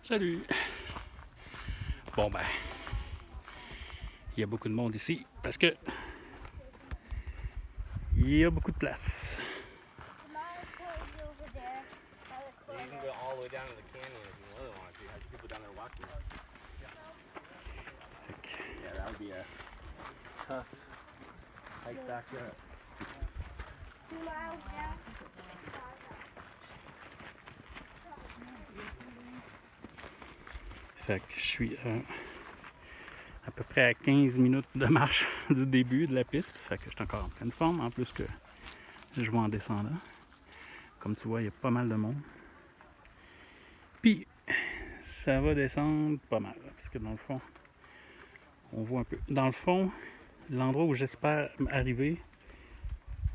Salut! Bon ben, il y a beaucoup de monde ici parce que il y a beaucoup de place. So you can go all the way down to the canyon if you really want to. Has some people down there walking. Yeah, that would be a tough hike back up. Fait que je suis à peu près à 15 minutes de marche du début de la piste. Fait que je suis encore en pleine forme, en plus que je vais en descendant. Comme tu vois, il y a pas mal de monde. Puis, ça va descendre pas mal, parce que dans le fond, on voit un peu. Dans le fond, l'endroit où j'espère arriver,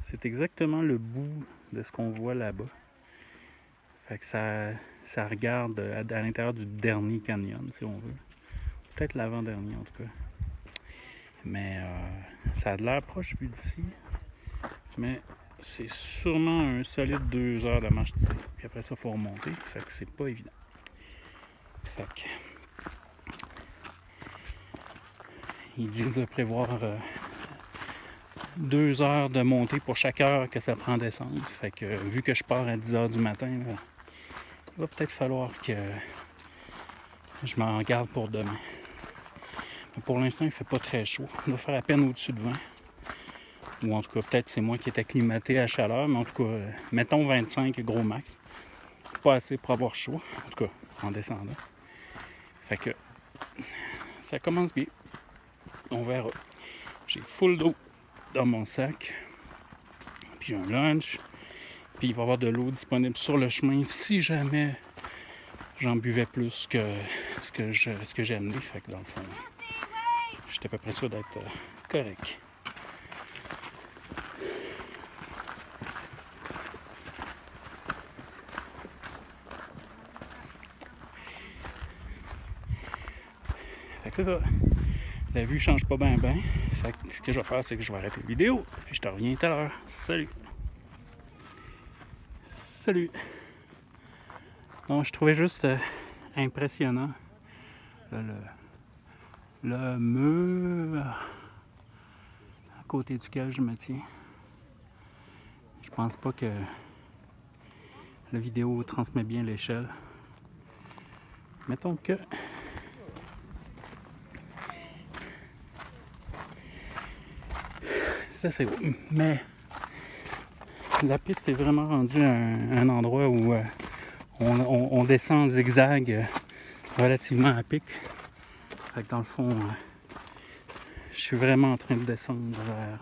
c'est exactement le bout de ce qu'on voit là-bas. Fait que ça regarde à l'intérieur du dernier canyon, si on veut. Peut-être l'avant-dernier, en tout cas. Mais ça a de l'air proche vu d'ici. Mais c'est sûrement un solide 2 heures de marche d'ici. Puis après ça, il faut remonter. Fait que c'est pas évident. Fait que... Ils disent de prévoir 2 heures de montée pour chaque heure que ça prend à descendre. Fait que vu que je pars à 10 heures du matin, il va peut-être falloir que je m'en garde pour demain. Mais pour l'instant, il fait pas très chaud. Il va faire à peine au-dessus de 20. Ou en tout cas, peut-être c'est moi qui est acclimaté à la chaleur. Mais en tout cas, mettons 25 gros max. Pas assez pour avoir chaud. En tout cas, en descendant. Fait que ça commence bien. On verra. J'ai full d'eau dans mon sac. Puis un lunch. Puis il va y avoir de l'eau disponible sur le chemin si jamais j'en buvais plus que ce que j'ai amené. Fait que dans le fond, j'étais à peu près sûr d'être correct. Fait que c'est ça. La vue change pas bien. Fait que ce que je vais faire, c'est que je vais arrêter la vidéo. Puis je te reviens tout à l'heure. Salut! Salut! Donc, je trouvais juste impressionnant le mur à côté duquel je me tiens. Je pense pas que la vidéo transmet bien l'échelle. Mettons que c'est assez haut. Mais la piste est vraiment rendue à un endroit où on descend en zigzag relativement à pic. Fait que dans le fond, je suis vraiment en train de descendre vers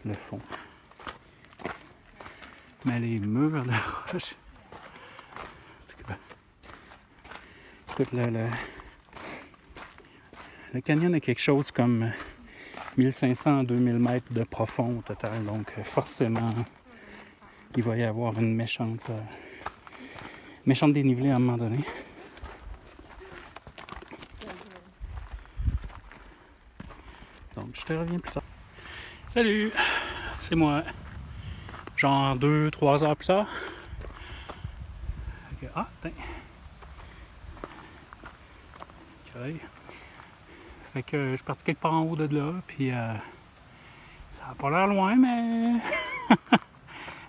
le fond. Mais les murs de roche... Écoute, le canyon a quelque chose comme 1500 à 2000 mètres de profond au total. Donc forcément, il va y avoir une méchante dénivelée à un moment donné. Donc je te reviens plus tard. Salut! C'est moi. Genre 2-3 heures plus tard. Ah, tiens. Okay. Fait que je suis parti quelque part en haut de là, puis ça a pas l'air loin, mais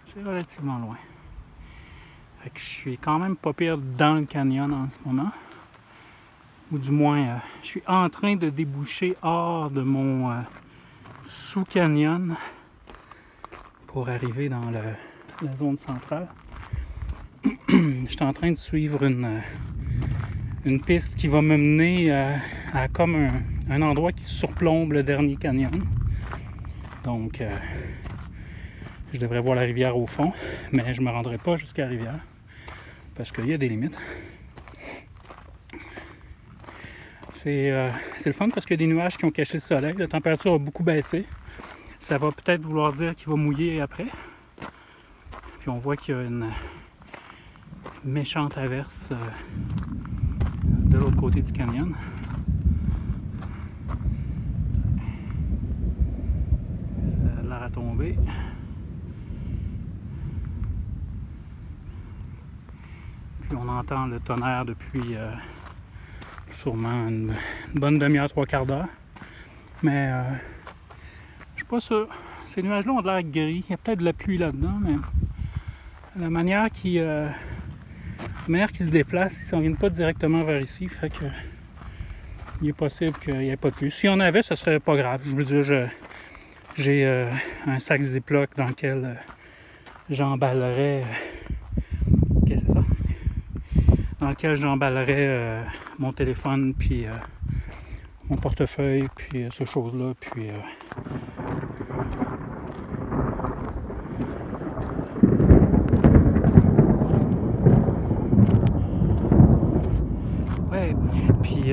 c'est relativement loin. Fait que je suis quand même pas pire dans le canyon en ce moment. Ou du moins, je suis en train de déboucher hors de mon sous-canyon pour arriver dans la zone centrale. Je suis en train de suivre une piste qui va me mener à comme un endroit qui surplombe le dernier canyon. Donc, je devrais voir la rivière au fond, mais je ne me rendrai pas jusqu'à la rivière parce qu'il y a des limites. C'est le fun parce qu'il y a des nuages qui ont caché le soleil. La température a beaucoup baissé. Ça va peut-être vouloir dire qu'il va mouiller après. Puis on voit qu'il y a une méchante averse de l'autre côté du canyon. Ça a l'air à tomber. Puis on entend le tonnerre depuis sûrement une bonne demi-heure, 3/4 d'heure. Mais je suis pas sûr. Ces nuages-là ont de l'air gris. Il y a peut-être de la pluie là-dedans, mais la manière qu'ils se déplacent, ils s'en viennent pas directement vers ici. Fait que il est possible qu'il n'y ait pas de pluie. Si on avait, ce serait pas grave. Je veux dire, j'ai un sac Ziploc dans lequel j'emballerais. Qu'est-ce que c'est ça? Dans lequel j'emballerais mon téléphone, puis mon portefeuille, puis ces choses-là, puis ouais, puis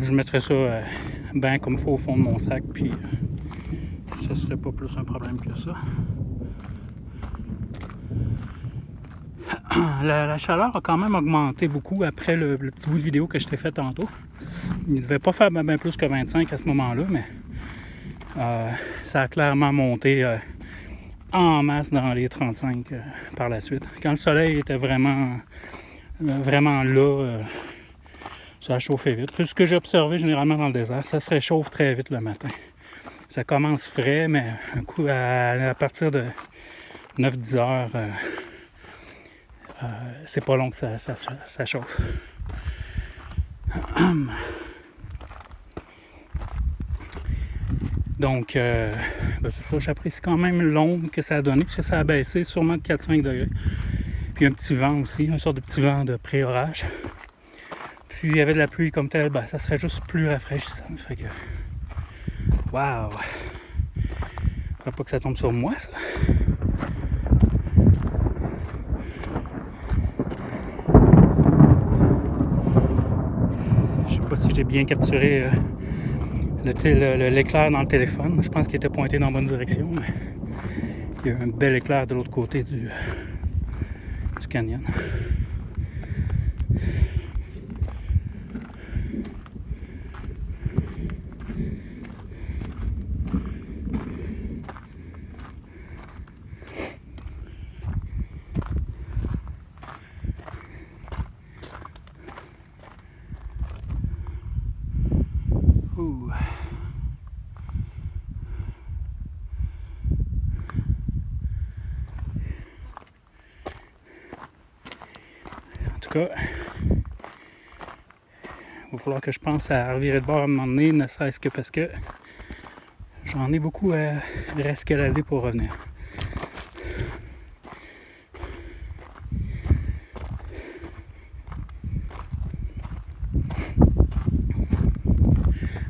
je mettrais ça bien comme il faut au fond de mon sac, puis ça serait pas plus un problème que ça. La chaleur a quand même augmenté beaucoup après le petit bout de vidéo que je t'ai fait tantôt. Il ne devait pas faire bien plus que 25 à ce moment-là, mais ça a clairement monté en masse dans les 35 par la suite. Quand le soleil était vraiment là, ça a chauffé vite. C'est ce que j'ai observé généralement dans le désert, ça se réchauffe très vite le matin. Ça commence frais, mais un coup à partir de 9-10 heures, c'est pas long que ça chauffe. Donc, c'est ça, j'apprécie quand même l'ombre que ça a donné, puisque ça a baissé sûrement de 4-5 degrés. Puis un petit vent aussi, une sorte de petit vent de pré-orage. Puis il y avait de la pluie comme telle, ben, ça serait juste plus rafraîchissant. Fait que, waouh! Faudrait pas que ça tombe sur moi, ça. Je sais pas si j'ai bien capturé l'éclair dans le téléphone. Je pense qu'il était pointé dans la bonne direction, mais il y a un bel éclair de l'autre côté du canyon. Ouh. En tout cas, il va falloir que je pense à revirer de bord à un moment donné, ne serait-ce que parce que j'en ai beaucoup à rescalader pour revenir.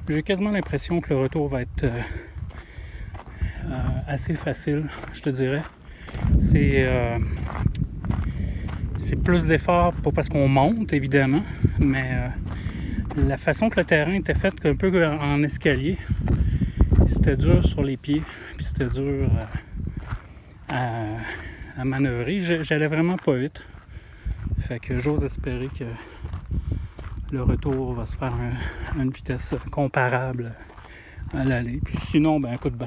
J'ai quasiment l'impression que le retour va être assez facile, je te dirais. C'est plus d'efforts, pas parce qu'on monte évidemment, mais la façon que le terrain était fait, un peu en escalier, c'était dur sur les pieds, puis c'était dur à manœuvrer. J'allais vraiment pas vite. Fait que j'ose espérer que le retour va se faire à une vitesse comparable à l'aller. Puis sinon, ben écoute, ben,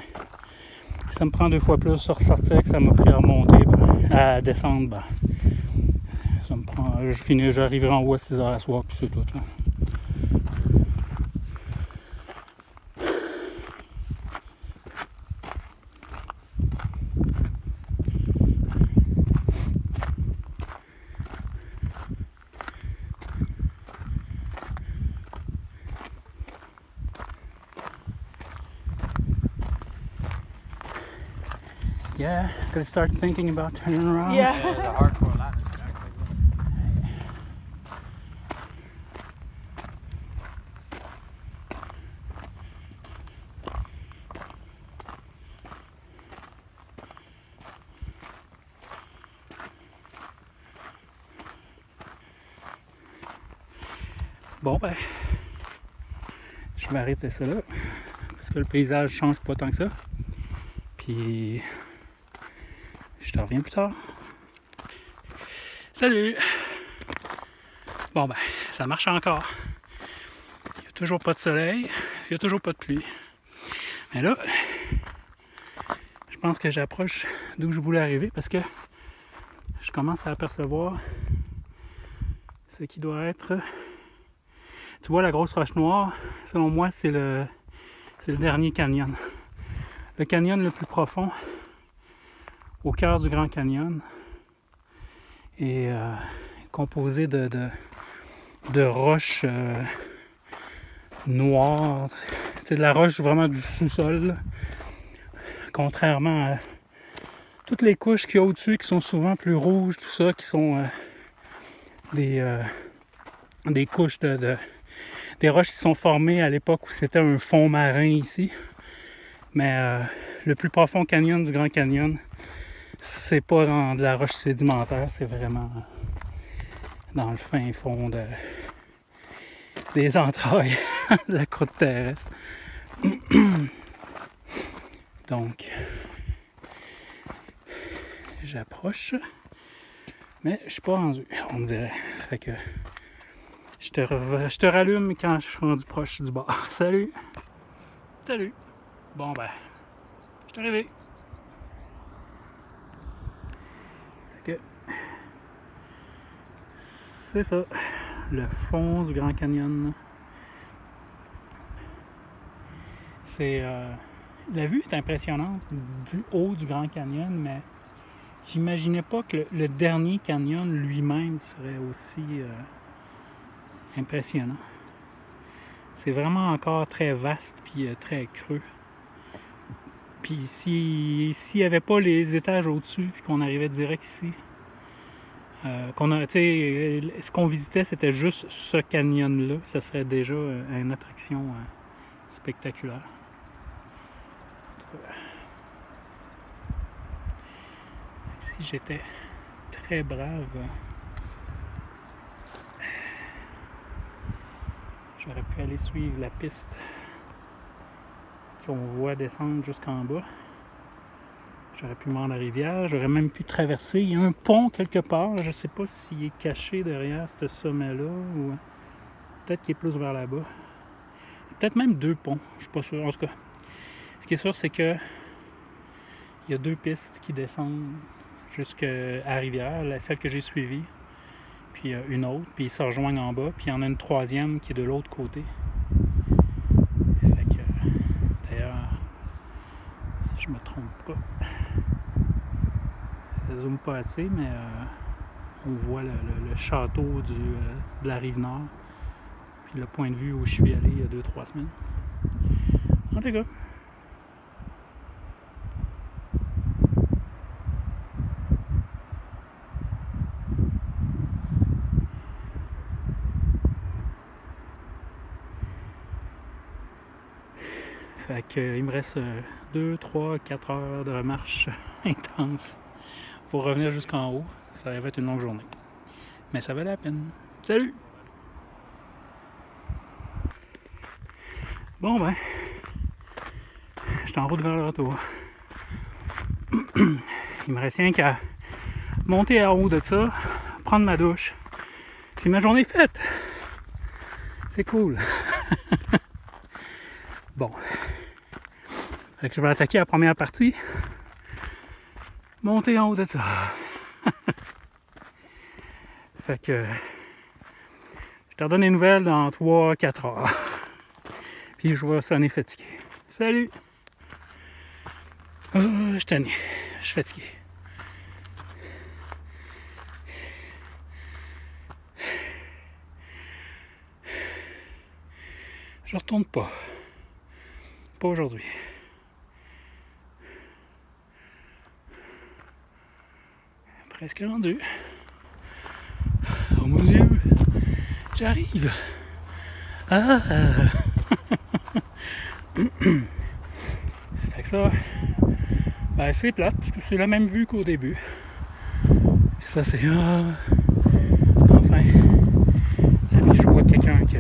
ça me prend 2 fois plus à ressortir que ça m'a pris à remonter, à descendre, ben, ça me prend, j'arriverai en haut à 6 heures à soir, puis c'est tout. Là. Yeah, gotta start thinking about turning around. Yeah, the hardcore lap. Bon ben, je vais arrêter ça là, parce que le paysage change pas tant que ça. Puis, je te reviens plus tard. Salut! Bon ben, ça marche encore. Il n'y a toujours pas de soleil, il n'y a toujours pas de pluie. Mais là, je pense que j'approche d'où je voulais arriver parce que commence à apercevoir ce qui doit être... Tu vois la grosse roche noire, selon moi, c'est le dernier canyon. Le canyon le plus profond, au cœur du Grand Canyon, est composé de roches noires. C'est de la roche vraiment du sous-sol, contrairement à toutes les couches qu'il y a au-dessus qui sont souvent plus rouges, tout ça, qui sont des couches des roches qui sont formées à l'époque où c'était un fond marin ici. Mais le plus profond canyon du Grand Canyon, c'est pas dans de la roche sédimentaire, c'est vraiment dans le fin fond des entrailles de la croûte terrestre. Donc, j'approche, mais je suis pas rendu, on dirait. Fait que je te rallume quand je suis rendu proche du bord. Salut! Salut! Bon ben, je suis arrivé. Fait que c'est ça, le fond du Grand Canyon. C'est la vue est impressionnante du haut du Grand Canyon, mais j'imaginais pas que le dernier canyon lui-même serait aussi impressionnant. C'est vraiment encore très vaste puis très creux. Puis s'il n'y avait pas les étages au-dessus puis qu'on arrivait direct ici, ce qu'on visitait c'était juste ce canyon-là, ça serait déjà une attraction spectaculaire. Si j'étais très brave, j'aurais pu aller suivre la piste qu'on voit descendre jusqu'en bas. J'aurais pu me rendre à la rivière, j'aurais même pu traverser. Il y a un pont quelque part, je ne sais pas s'il est caché derrière ce sommet-là ou peut-être qu'il est plus vers là-bas. Peut-être même deux ponts, je ne suis pas sûr. En tout cas, ce qui est sûr, c'est que il y a deux pistes qui descendent jusqu'à la rivière, celle que j'ai suivie, puis une autre, puis ils se rejoignent en bas, puis il y en a une troisième qui est de l'autre côté. Fait que, d'ailleurs, si je me trompe pas, ça zoome pas assez, mais on voit le château de la Rive-Nord, puis le point de vue où je suis allé il y a 2-3 semaines. En tout cas, fait que, il me reste 2, 3, 4 heures de marche intense pour revenir jusqu'en haut. Ça va être une longue journée. Mais ça valait la peine. Salut! Bon ben, je suis en route vers le retour. Il me reste rien qu'à monter en haut de ça, prendre ma douche, puis ma journée est faite. C'est cool. Bon. Fait que je vais attaquer la première partie. Monter en haut de ça. Fait que je te redonne des nouvelles dans 3-4 heures. Puis je vais sonner fatigué. Salut! Oh, je suis tanné. Je suis fatigué. Je retourne pas. Pas aujourd'hui. Presque rendu. Oh mon Dieu! J'arrive! Ah! Fait que ça, ben c'est plate, parce que c'est la même vue qu'au début. Puis ça c'est... enfin! Là, puis je vois quelqu'un qui